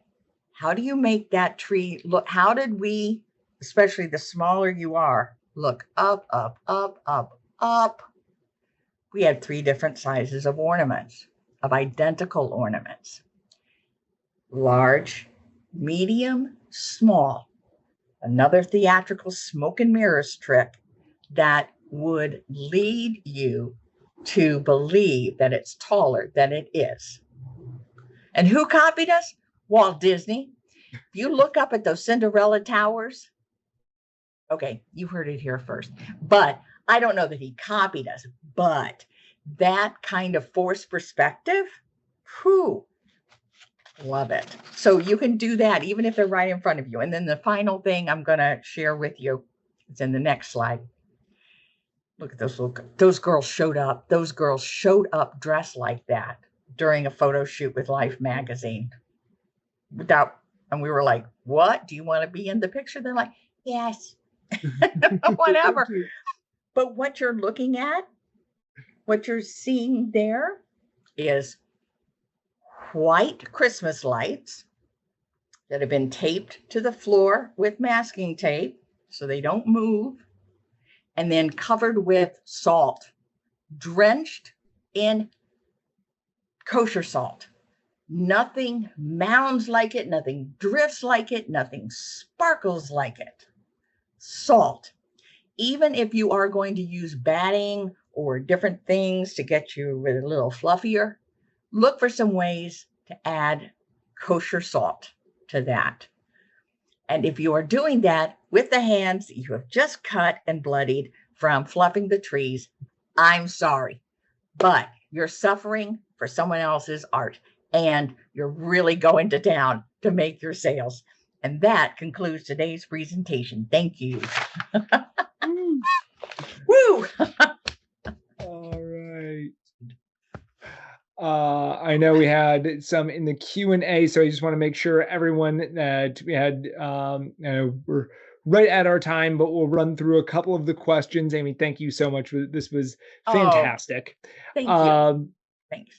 how do you make that tree look? How did we, especially the smaller you are, look up, up, up, up, up? We had 3 different sizes of ornaments, of identical ornaments. Large, medium, small. Another theatrical smoke and mirrors trick that would lead you to believe that it's taller than it is. And who copied us? Walt Disney. If you look up at those Cinderella towers, okay, you heard it here first, but I don't know that he copied us, but that kind of forced perspective, love it. So you can do that even if they're right in front of you. And then the final thing I'm going to share with you is in the next slide. Look at those girls showed up. Those girls showed up dressed like that during a photo shoot with Life magazine. And we were like, what? Do you want to be in the picture? They're like, yes. Whatever. But what you're looking at, what you're seeing there is white Christmas lights that have been taped to the floor with masking tape so they don't move, and then covered with salt, drenched in kosher salt. Nothing mounds like it, nothing drifts like it, nothing sparkles like it. Salt. Even if you are going to use batting or different things to get you a little fluffier, look for some ways to add kosher salt to that. And if you are doing that with the hands that you have just cut and bloodied from fluffing the trees, I'm sorry, but you're suffering for someone else's art and you're really going to town to make your sales. And that concludes today's presentation. Thank you. Woo! All right. I know we had some in the Q&A, so I just want to make sure everyone that we had, we're right at our time, but we'll run through a couple of the questions. Amy, thank you so much. This was fantastic. Thank you. Thanks.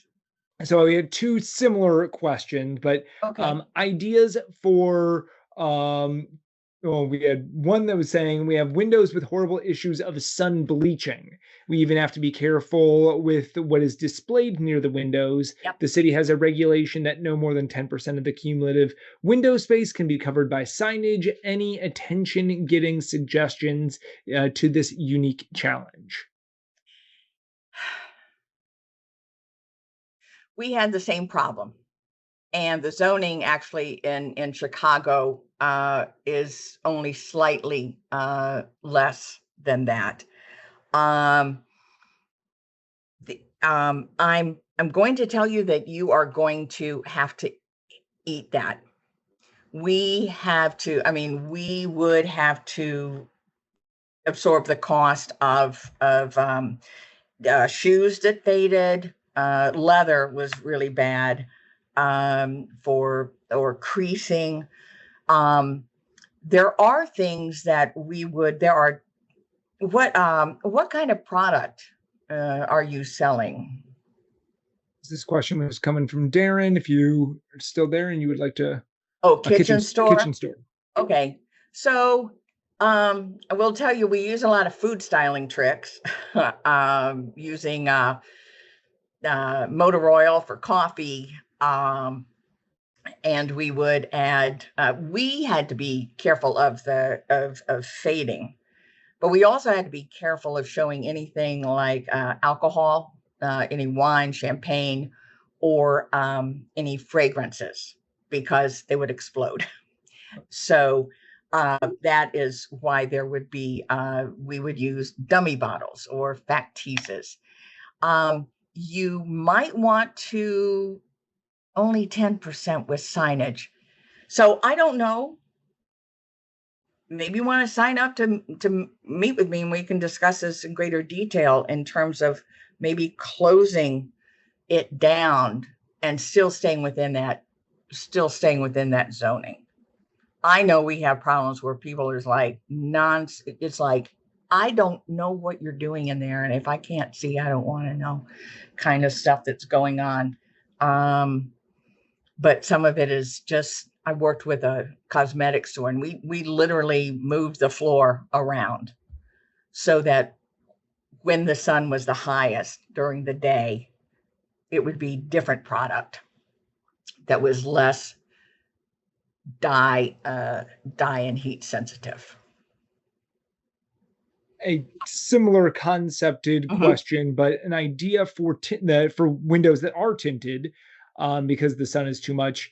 So we have two similar questions, but Okay. Ideas for, well, we had one that was saying we have windows with horrible issues of sun bleaching. We even have to be careful with what is displayed near the windows. Yep. The city has a regulation that no more than 10% of the cumulative window space can be covered by signage. Any attention-getting suggestions to this unique challenge? We had the same problem. And the zoning actually in Chicago is only slightly less than that. I'm going to tell you that you are going to have to eat that. We have to, I mean, we would have to absorb the cost of shoes that faded. Leather was really bad or creasing. There are things that we would, there are, what kind of product are you selling? This question was coming from Darren. If you are still there and you would like to. Oh, kitchen store? Kitchen store. Okay. So I will tell you, we use a lot of food styling tricks using motor oil for coffee. And we would add, we had to be careful of fading, but we also had to be careful of showing anything like alcohol, any wine, champagne, or any fragrances, because they would explode. So that is why there would be, we would use dummy bottles or factices. You might want to only 10% with signage. So I don't know. Maybe you want to sign up to meet with me and we can discuss this in greater detail in terms of maybe closing it down and still staying within that zoning. I know we have problems where people are like it's like, I don't know what you're doing in there. And if I can't see, I don't want to know, kind of stuff that's going on. But some of it is just, I worked with a cosmetic store and we literally moved the floor around so that when the sun was the highest during the day, it would be different product that was less dye and heat sensitive. A similar concepted question, but an idea for for windows that are tinted, because the sun is too much,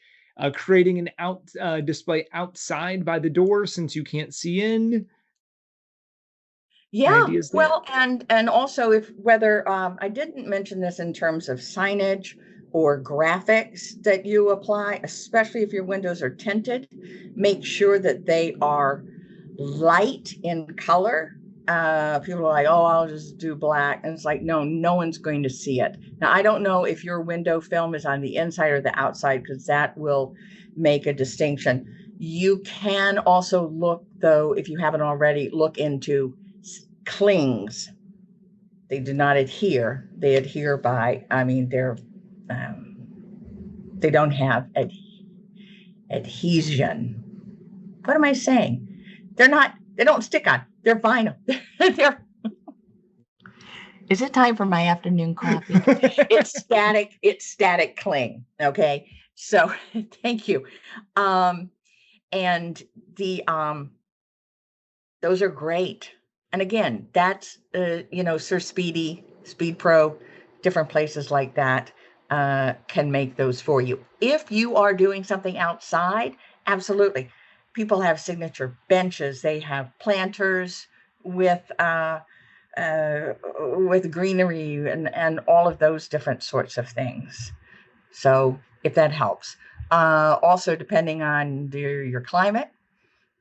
creating an display outside by the door since you can't see in. Yeah, well, and also if whether I didn't mention this in terms of signage or graphics that you apply, especially if your windows are tinted, make sure that they are light in color. People are like, oh, I'll just do black. And it's like, no one's going to see it. Now, I don't know if your window film is on the inside or the outside, because that will make a distinction. You can also look, though, if you haven't already, look into clings. They do not adhere. They adhere by, I mean, they're They don't have adhesion. What am I saying? They don't stick on. They're vinyl. They're Is it time for my afternoon coffee? It's static cling. Okay. So thank you. And the those are great. And again, that's Sir Speedy, Speed Pro, different places like that can make those for you. If you are doing something outside, absolutely. People have signature benches. They have planters with greenery and all of those different sorts of things. So if that helps. Also, depending on your climate,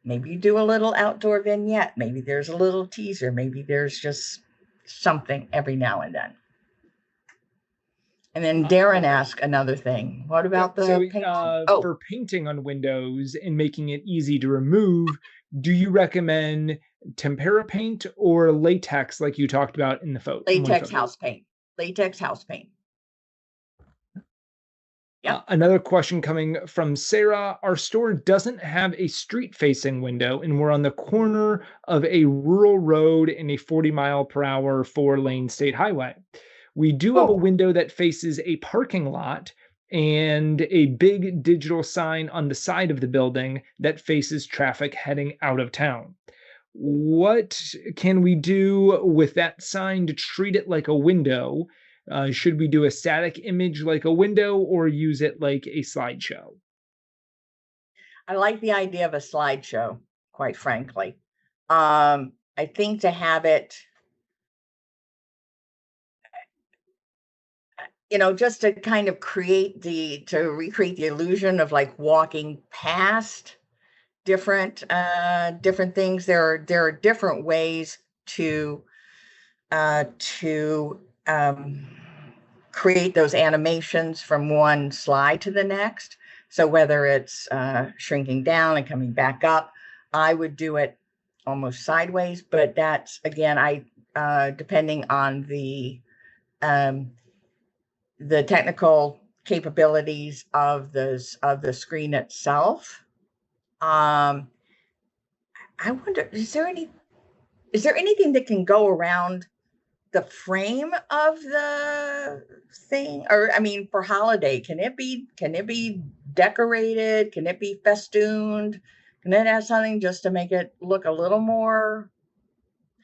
maybe you do a little outdoor vignette. Maybe there's a little teaser. Maybe there's just something every now and then. And then Darren asked another thing. What about for painting on windows and making it easy to remove, do you recommend tempera paint or latex like you talked about in the photo? Latex house paint. Latex house paint. Yeah. Another question coming from Sarah. Our store doesn't have a street-facing window, and we're on the corner of a rural road and a 40-mile-per-hour 4-lane state highway. We do have a window that faces a parking lot and a big digital sign on the side of the building that faces traffic heading out of town. What can we do with that sign to treat it like a window? Should we do a static image like a window or use it like a slideshow? I like the idea of a slideshow, quite frankly. I think to have it, just to kind of recreate the illusion of like walking past different things. There are different ways to create those animations from one slide to the next. So whether it's shrinking down and coming back up, I would do it almost sideways. But that's again, depending on the technical capabilities of the screen itself. I wonder, is there anything that can go around the frame of the thing? Or I mean, for holiday, can it be decorated? Can it be festooned? Can it have something just to make it look a little more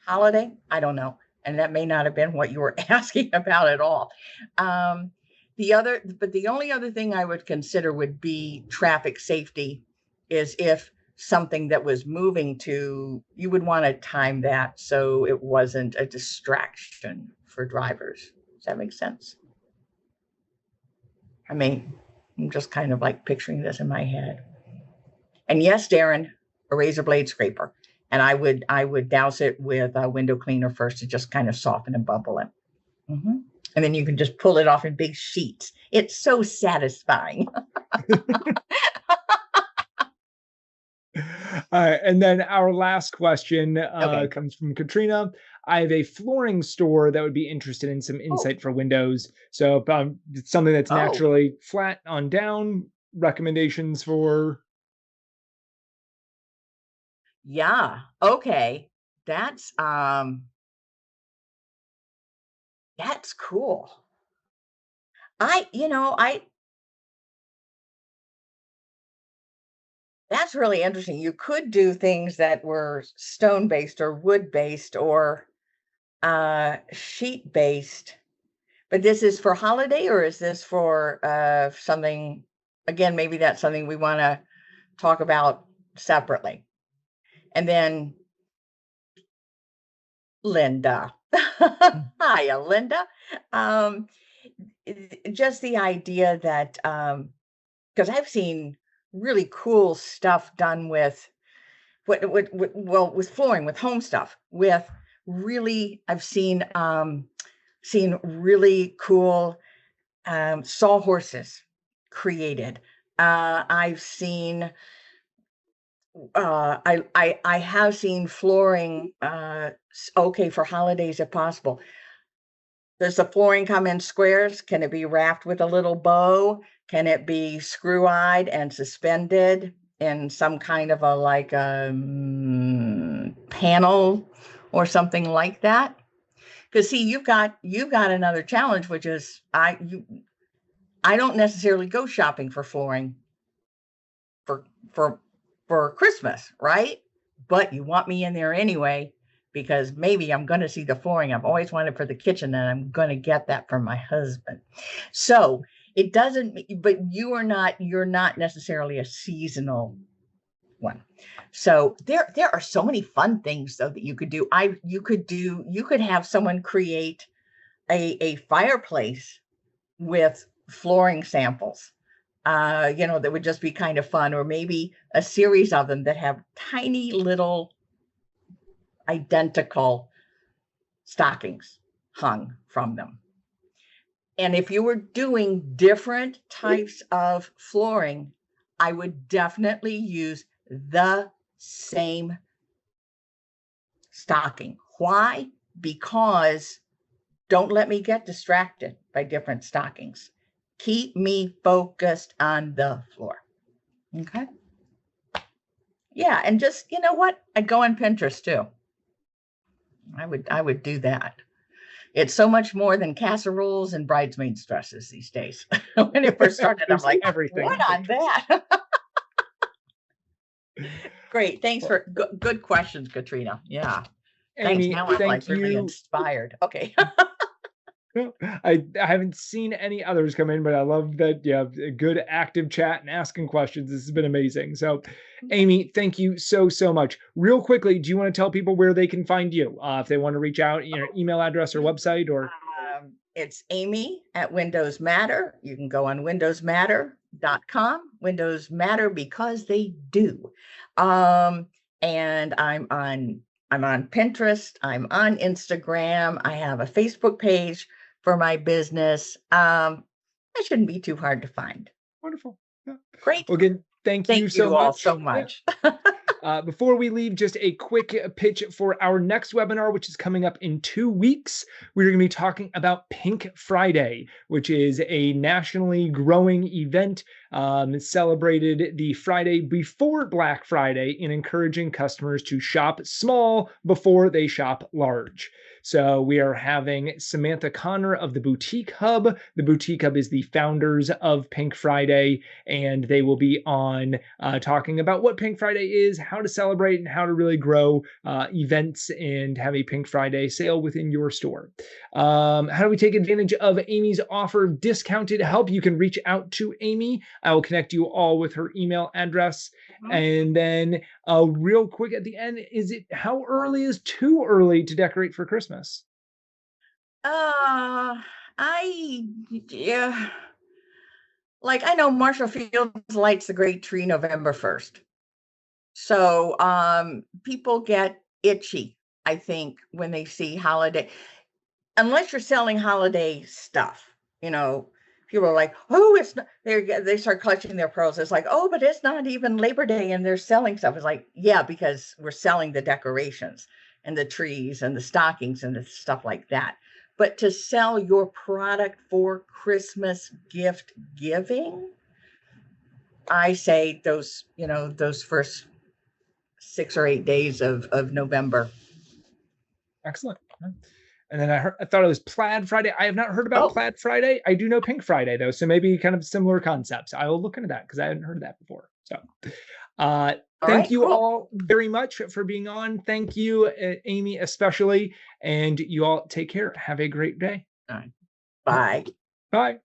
holiday? I don't know. And that may not have been what you were asking about at all. The only other thing I would consider would be traffic safety, is if something that was moving you would want to time that so it wasn't a distraction for drivers. Does that make sense? I mean, I'm just kind of like picturing this in my head. And yes, Darren, a razor blade scraper. And I would douse it with a window cleaner first to just kind of soften and bubble it. Mm-hmm. And then you can just pull it off in big sheets. It's so satisfying. And then our last question comes from Katrina. I have a flooring store that would be interested in some insight for windows. So it's something that's naturally flat on down. Recommendations for? Yeah. Okay. That's cool. That's really interesting. You could do things that were stone-based or wood-based or sheet-based. But this is for holiday, or is this for something? Again, maybe that's something we want to talk about separately. And then Linda. Hiya, Linda. Just the idea that, because I've seen really cool stuff done with with flooring, with home stuff, I've seen really cool sawhorses created. I've seen I have seen flooring for holidays if possible. Does the flooring come in squares? Can it be wrapped with a little bow? Can it be screw-eyed and suspended in some kind of a like a panel or something like that? Because see, you've got another challenge, which is I don't necessarily go shopping for flooring for for for Christmas, right? But you want me in there anyway because maybe I'm going to see the flooring I've always wanted for the kitchen, and I'm going to get that from my husband. So it doesn't, but you're not necessarily a seasonal one. So there are so many fun things though that you could do. You could have someone create a fireplace with flooring samples, that would just be kind of fun, or maybe a series of them that have tiny little identical stockings hung from them. And if you were doing different types of flooring, I would definitely use the same stocking. Why? Because don't let me get distracted by different stockings. Keep me focused on the floor. Okay. Yeah. And just, you know what? I'd go on Pinterest too. I would do that. It's so much more than casseroles and bridesmaids dresses these days. When it first started, I'm like, everything. What on that? Great. Thanks for good questions, Katrina. Yeah. Thanks. Amy, now I'm like really inspired. Okay. I haven't seen any others come in, but I love that you have a good active chat and asking questions. This has been amazing. So, Amy, thank you so much. Real quickly, do you want to tell people where they can find you if they want to reach out, email address or website? Or it's Amy at Windows Matter. You can go on windowsmatter.com. Windows matter because they do. And I'm on Pinterest. I'm on Instagram. I have a Facebook page for my business. That shouldn't be too hard to find. Wonderful. Yeah. Great. Well, again, thank you so much. All so much. Yeah. Before we leave, just a quick pitch for our next webinar, which is coming up in 2 weeks. We're going to be talking about Pink Friday, which is a nationally growing event celebrated the Friday before Black Friday in encouraging customers to shop small before they shop large. So we are having Samantha Connor of the Boutique Hub. The Boutique Hub is the founders of Pink Friday, and they will be on talking about what Pink Friday is, how to celebrate, and how to really grow events and have a Pink Friday sale within your store. How do we take advantage of Amy's offer of discounted help? You can reach out to Amy. I will connect you all with her email address. And then real quick at the end, how early is too early to decorate for Christmas? I know Marshall Fields lights the great tree November 1st. So people get itchy, I think, when they see holiday, unless you're selling holiday stuff, people are like, oh, it's not, they start clutching their pearls. It's like, oh, but it's not even Labor Day and they're selling stuff. It's like, yeah, because we're selling the decorations and the trees and the stockings and the stuff like that. But to sell your product for Christmas gift giving, I say those first 6 or 8 days of November. Excellent. And then I thought it was Plaid Friday. I have not heard about Plaid Friday. I do know Pink Friday though, so maybe kind of similar concepts. I will look into that because I hadn't heard of that before. So thank you all very much for being on. Thank you, Amy, especially. And you all take care. Have a great day. All right. Bye. Bye.